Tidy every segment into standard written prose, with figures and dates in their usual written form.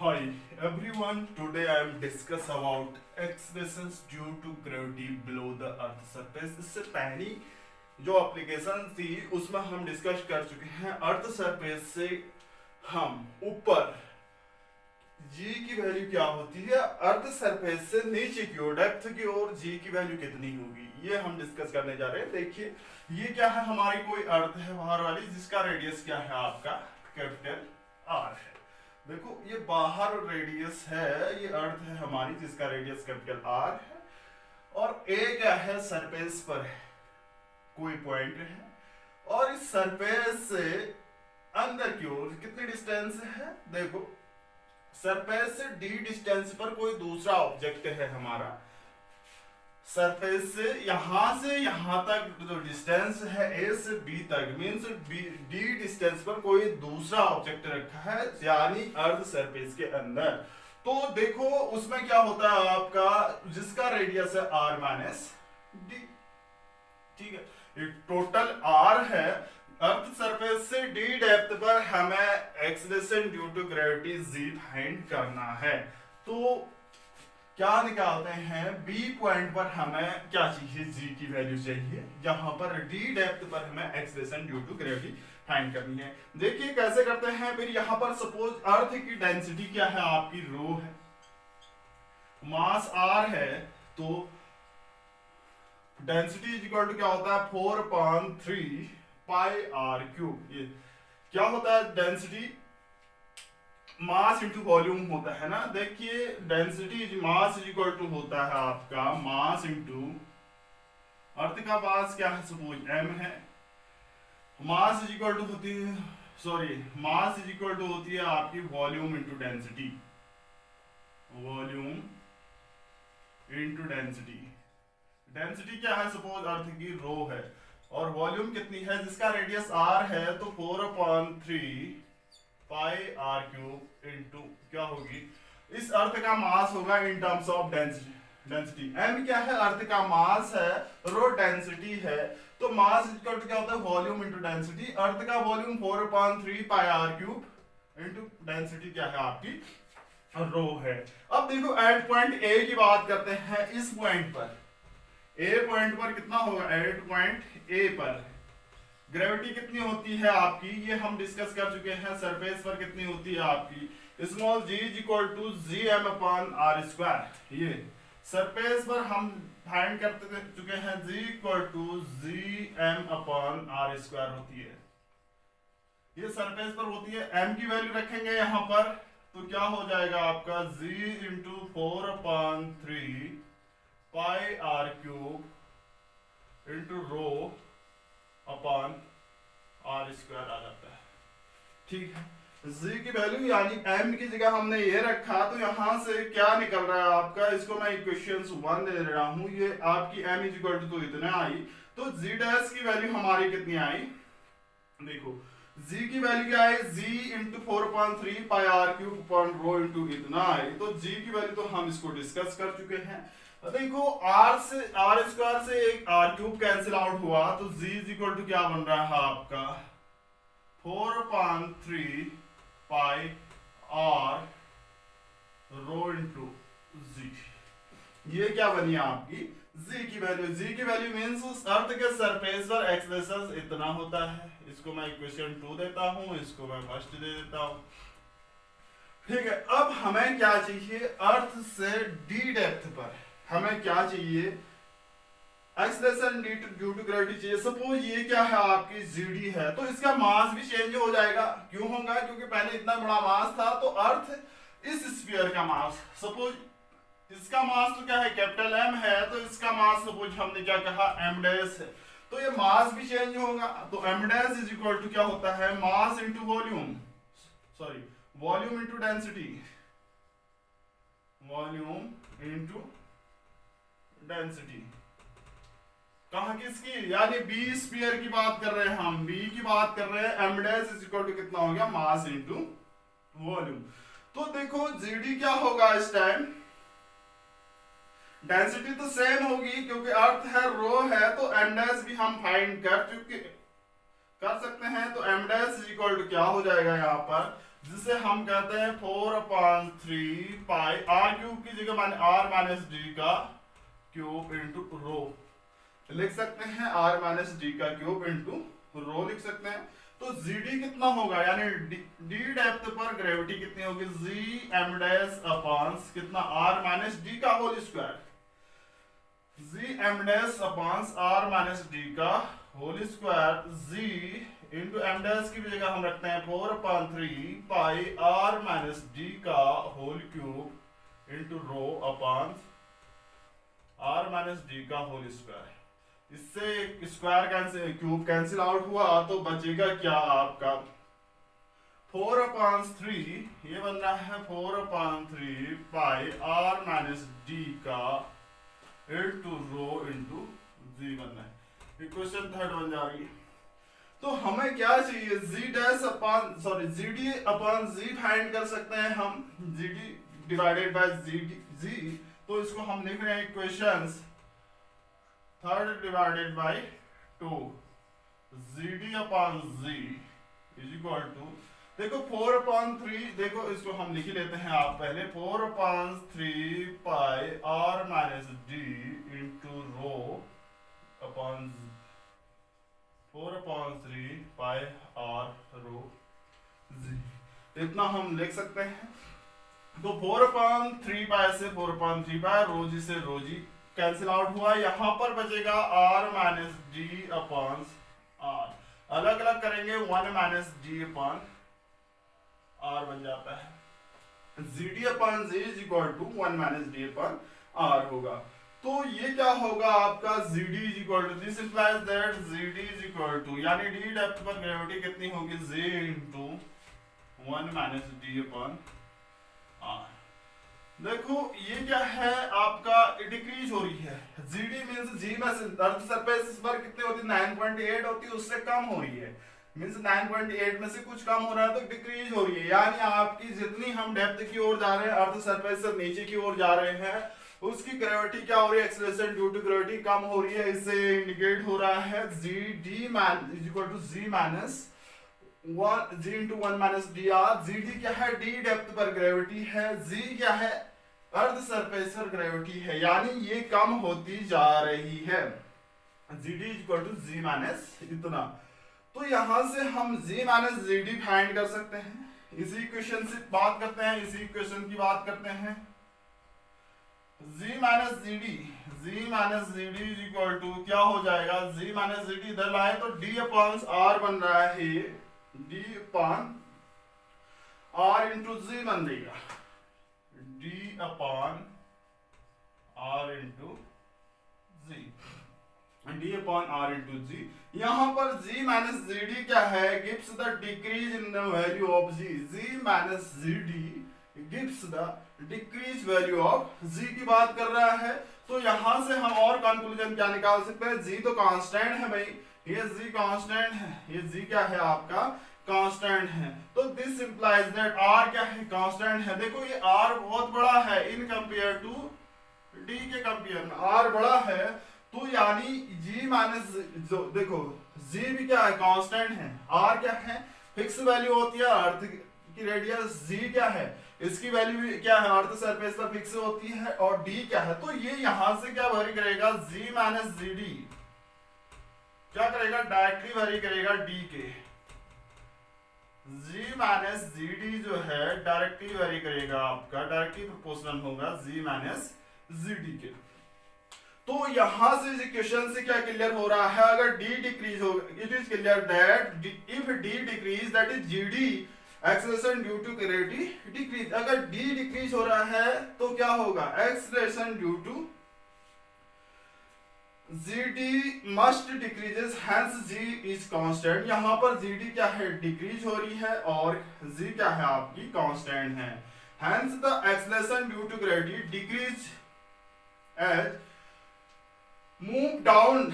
Hi everyone, today I am discuss about accelerations due to gravity below the earth surface। इससे पहली जो application थी उसमें हम डिस्कस कर चुके हैं अर्थ सरफेस से हम ऊपर जी की वैल्यू क्या होती है, अर्थ सरफेस से नीचे की ओर डेप्थ की ओर जी की वैल्यू कितनी होगी, ये हम डिस्कस करने जा रहे हैं। देखिए ये क्या है, हमारी कोई अर्थ है बाहर वाली जिसका रेडियस क्या है आपका कैपिटल आर है। देखो ये बाहर रेडियस है, ये अर्थ है हमारी जिसका रेडियस कैपिटल आर है, और ए क्या है सरफेस पर है, कोई पॉइंट है, और इस सरफेस से अंदर की ओर कितनी डिस्टेंस है। देखो सरफेस से डी डिस्टेंस पर कोई दूसरा ऑब्जेक्ट है हमारा, सरफेस से यहां तक जो डिस्टेंस है ए से बी तक मींस डी डिस्टेंस पर कोई दूसरा ऑब्जेक्ट रखा है यानी अर्थ सरफेस के अंदर। तो देखो उसमें क्या होता है आपका, जिसका रेडियस है आर माइनस डी, ठीक है, ये टोटल आर है। अर्थ सरफेस से डी डेप्थ पर हमें acceleration due to gravity G find करना है। तो क्या निकालते हैं, बी पॉइंट पर हमें क्या चाहिए, जी की वैल्यू चाहिए, जहां पर डी डेप्थ पर हमें acceleration due to gravity find करनी है। देखिए कैसे करते हैं, फिर यहां पर सपोज अर्थ की डेंसिटी क्या है आपकी रो है, मास आर है, तो डेंसिटी इज इक्वल टू क्या होता है 4/3 पाई आर क्यूब। ये क्या होता है, डेंसिटी मास इंटू वॉल्यूम होता है ना। देखिए density mass is equal to होता है आपका मास इंटू अर्थ का मास क्या है सपोज m है, मास इज इक्वल टू होती है मास इज इक्वल टू होती है आपकी volume into density, volume into density. Density क्या है सपोज अर्थ की रो है, और वॉल्यूम कितनी है, जिसका रेडियस r है, तो 4/3 पाई आर क्यूब इंटू क्या होगी, इस अर्थ का मास होगा in terms of density. m क्या है, अर्थ का मास है, रो डेंसिटी है, तो मास इक्वल टू क्या होता है वॉल्यूम इंटू डेंसिटी। अर्थ का volume 4/3 pi R cube into density क्या है आपकी रो है। अब देखो एट पॉइंट ए की बात करते हैं, इस पॉइंट पर ए पॉइंट पर कितना होगा, एट पॉइंट ए पर ग्रेविटी कितनी होती है आपकी, ये हम डिस्कस कर चुके हैं। सरफेस पर कितनी होती है आपकी small G is equal to G M upon R square. ये सरफेस पर हम फाइंड कर चुके हैं, G equal to G M upon R square होती है, ये सरफेस पर होती है। एम की वैल्यू रखेंगे यहाँ पर, तो क्या हो जाएगा आपका G into 4/3 pi R cube into rho upon R square आ जाता है, ठीक है। जी की वैल्यू यानी m की जगह हमने ये रखा, तो यहां से क्या निकल रहा है आपका, इसको मैं इक्वेशन 1 दे रहा हूं, ये आपकी m इज इक्वल टू तो इतना आई, तो g डैश की वैल्यू हमारी कितनी आई, देखो g की वैल्यू क्या है, g into 4/3 pi R cube upon rho into इतना आई, तो g की वैल्यू तो हम इसको डिस्कस कर चुके हैं। देखो r से आर स्क्वायर से एक आर क्यूब कैंसिल आउट हुआ, तो z इज इक्वल टू क्या बन रहा है आपका 4/3 पाई आर रो इंटू जी। ये क्या बनी आपकी z की वैल्यू, z की वैल्यू मींस उस अर्थ के सरफेस पर एक्सेलरेशन इतना होता है। इसको मैं इक्वेशन 2 देता हूं, इसको मैं फर्स्ट दे देता हूं, ठीक है। अब हमें क्या चाहिए, अर्थ से डी डेप्थ पर हमें क्या चाहिए, एक्सेलरेशन ड्यू टू ग्रेविटी चाहिए। सपोज ये क्या है आपकी जीडी है, तो इसका मास भी चेंज हो जाएगा, क्यों होगा, क्योंकि पहले इतना बड़ा मास था, तो अर्थ इस स्फीयर का मास, सपोज इसका मास तो क्या है कैपिटल एम है, तो इसका मास सपोज हमने क्या कहा एम डैश है, तो ये मास भी चेंज होगा, तो M dash is equal to क्या होता है mass into volume, volume into density, volume into density. कहां किसकी, यानी बी स्फीयर की बात कर रहे हैं हम, बी की बात कर रहे हैं, M dash is equal to कितना हो गया मास इंटू वॉल्यूम। तो देखो जीडी क्या होगा इस टाइम, डेंसिटी तो सेम होगी क्योंकि अर्थ है रो है, तो एम डैश भी हम फाइंड कर चुके, कर सकते हैं। तो m dash is equal to क्या हो जाएगा यहाँ पर, जिसे हम कहते हैं 4/3 पाई r क्यूब की जगह माने r माइनस डी का क्यूब इंटू रो लिख सकते हैं, r माइनस डी का क्यूब इंटू रो लिख सकते हैं। तो GD कितना होगा, यानी D डेप्थ पर ग्रेविटी कितनी होगी, G m डैश अपॉन कितना r माइनस डी का whole square, G m dash upon r minus D का whole square, G into M dash की भी जगह हम रखते हैं 4/3 पाई r माइनस डी का whole cube into rho upon r minus D का होल स्क्वायर। इससे square cancel, cube cancel out हुआ, तो बचेगा क्या आपका 4/3, ये बन रहा है 4/3 पाई r माइनस डी का इंटू रो इंटू जी बन रहा है। इक्वेशन थर्ड बन जा रही है। तो हमें क्या चाहिए, G dash upon sorry G D upon G find कर सकते हैं हम, G D divided by G. तो इसको हम लिख रहे हैं equations third divided by 2, G D upon G is equal to, देखो 4/3, देखो इसको हम लिख ही लेते हैं आप पहले, 4/3 pi r minus D into rho upon 4/3 pi r रो जी, इतना हम लिख सकते हैं। तो 4/3 पाई से 4/3 पाई, रो जी से रो जी कैंसिल आउट हुआ, यहाँ पर बचेगा r minus D upon r, अलग अलग करेंगे 1 माइनस डी अपॉन r बन जाता है, G D upon G is equal to 1 minus D upon r होगा। तो ये क्या होगा आपका GD is equal to, this implies that GD is equal to, यानी D डेप्थ पर ग्रेविटी कितनी होगी, J into 1 minus D upon r। देखो ये क्या है आपका, डिक्रीज हो रही है, GD मींस G में अर्थ सरफेस पर कितनी होती है 9.8 होती है, उससे कम हो रही है, मींस 9.8 में से कुछ कम हो रहा है, तो डिक्रीज हो रही है, यानी आपकी जितनी हम डेप्थ की ओर जा रहे हैं, अर्थ सरफेस से नीचे की ओर जा रहे हैं, उसकी ग्रेविटी क्या हो रही है, एक्सेलरेशन ड्यू टू ग्रेविटी कम हो रही है। इससे इंडिकेट हो रहा है GD मान is equal to G minus 1 G into 1 minus D R. GD क्या है, D डेप्थ पर ग्रेविटी है, G क्या है, अर्ध सरफेस पर ग्रेविटी है, यानी ये कम होती जा रही है, GD is equal to G minus इतना। तो यहां से हम G माइनस GD फाइंड कर सकते हैं। इसी इक्वेशन से बात करते हैं, इसी इक्वेशन की बात करते हैं, G minus G D is equal to क्या हो जाएगा, G माइनस जी डी इधर लाए तो D अपॉन R बन रहा है, D अपॉन R इंटू जी बन जाएगा, D अपॉन R इंटू जी, D अपॉन R इंटू जी। यहाँ पर G माइनस जी डी क्या है, gives the decrease in the value of G minus G D gives the decrease value of G की बात कर रहा है। तो यहां से हम और कंक्लूजन क्या निकाल सकते हैं, G तो कांस्टेंट है भाई, ये G कांस्टेंट है, ये G क्या है आपका कांस्टेंट है, तो दिस इंप्लाइज दैट R क्या है, कांस्टेंट है। देखो ये R बहुत बड़ा है इन कंपेयर टू D के कंपेयर में R बड़ा है, तो यानी G माइनस जो देखो G भी क्या है कांस्टेंट है, R क्या है फिक्स वैल्यू होती है, अर्थ की रेडियस G क्या है, इसकी वैल्यू भी क्या है, अर्थ सरफेस पर फिक्स होती है, और D क्या है, तो ये यहां से क्या वैरी करेगा, G माइनस जी डी क्या करेगा, डायरेक्टली वैरी करेगा D के, G माइनस जी डी जो है डायरेक्टली वैरी करेगा, आपका डायरेक्टली प्रोपोर्शनल होगा G माइनस जी डी के। तो यहां से इस इक्वेशन से क्या क्लियर हो रहा है, अगर D डिक्रीज हो, it is clear that if D decrease that is GD acceleration due to gravity decrease. अगर D डिक्रीज हो रहा है तो क्या होगा, acceleration due to GD must decreases, hence G is constant. यहां पर GD क्या है, डिक्रीज हो रही है, और G क्या है आपकी कांस्टेंट है, hence the acceleration due to gravity decrease as move down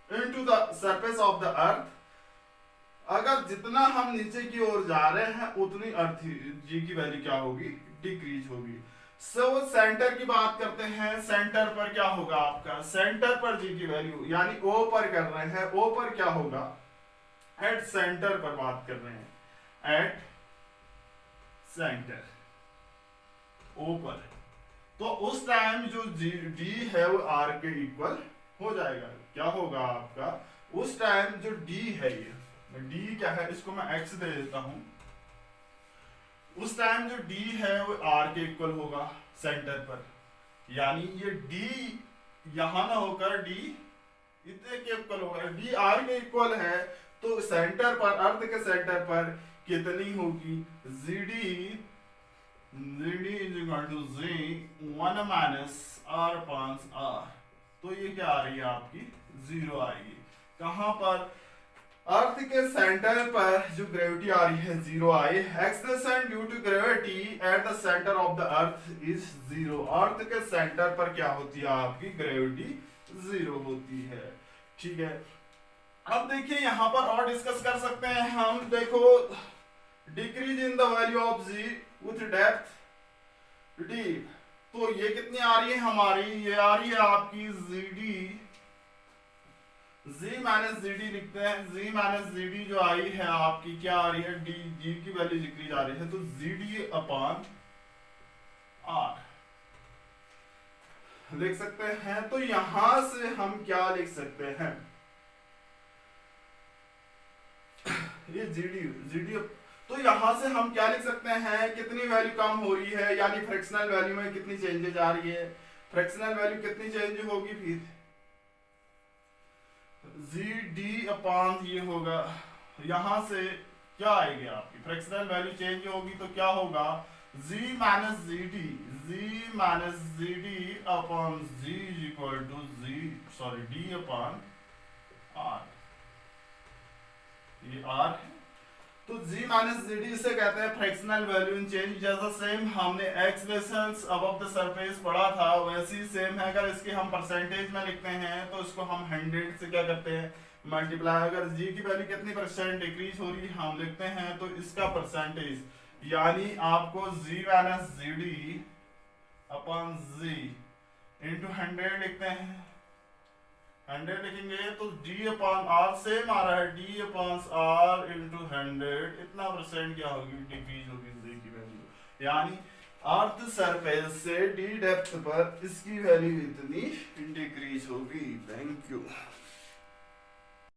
into the surface of the earth. अगर जितना हम नीचे की ओर जा रहे हैं उतनी अर्थ G की वैल्यू क्या होगी, डिक्रीज होगी। सो सेंटर की बात करते हैं, सेंटर पर क्या होगा आपका, सेंटर पर G की वैल्यू, यानी O पर कर रहे हैं, O पर क्या होगा, एट सेंटर पर बात कर रहे हैं, एट सेंटर ओ पर, तो उस टाइम जो डी है वो आर के इक्वल हो जाएगा। क्या होगा आपका उस टाइम जो डी है, ये डी क्या है, इसको मैं एक्स दे देता हूं, उस टाइम जो डी है वो आर के इक्वल होगा सेंटर पर, यानी ये डी यहां ना होकर डी इतने के इक्वल होगा, डी आर के इक्वल है, तो सेंटर पर, अर्थ के सेंटर पर कितनी होगी, ZD is equal to Z 1 minus R पांच R, तो ये क्या आ रही है आपकी 0 आएगी। कहां पर, अर्थ के सेंटर पर जो ग्रेविटी आ रही है 0 आई, acceleration due to gravity at the centre of the earth is 0, earth के सेंटर पर क्या होती है आपकी ग्रेविटी 0 होती है। ठीक है, अब देखिए यहां पर और डिस्कस कर सकते हैं हम, देखो decrease in the value of G with depth deep, तो ये कितनी आ रही है हमारी, ये आ रही है आपकी जी माइनस जी डी लिखते हैं, जी माइनस जी डी जो आई है आपकी क्या आ रही है, डी जी की वैल्यू डिक्रीज आ रही है, तो जी डी अपॉन आर लिख सकते हैं। तो यहां से हम क्या लिख सकते हैं, ये जीडी, तो यहां से हम क्या लिख सकते हैं, कितनी वैल्यू कम हो रही है, यानी फ्रैक्शनल वैल्यू में कितनी चेंजेज आ रही है, फ्रैक्शनल वैल्यू कितनी चेंज होगी, फिर जी डी अपॉन ये होगा, यहां से क्या आएगी आपकी फ्रैक्शनल वैल्यू चेंज होगी, तो क्या होगा G minus G D upon G is equal to D upon R, ये आर है, तो g माइनस जी डी से कहते हैं फ्रैक्शनल वैल्यू इन चेंज, जैसा सेम हमने एक्सलेशंस अबव द सरफेस पढ़ा था वैसी सेम है। अगर इसके हम परसेंटेज में लिखते हैं तो इसको हम 100 से क्या करते हैं मल्टीप्लाई, अगर g की वैल्यू कितनी परसेंट डिक्रीज हो रही हम लिखते हैं तो इसका परसेंटेज, यानी आपको g minus G D upon G into 100 लिखते हैं, 100 लिखेंगे तो d अपॉन आर सेम आ रहा है, d अपॉन आर इंटू 100, इतना परसेंट क्या होगी डिक्रीज होगी z की वैल्यू, यानी अर्थ सरफेस से d डेप्थ पर इसकी वैल्यू इतनी डिक्रीज होगी। Thank you.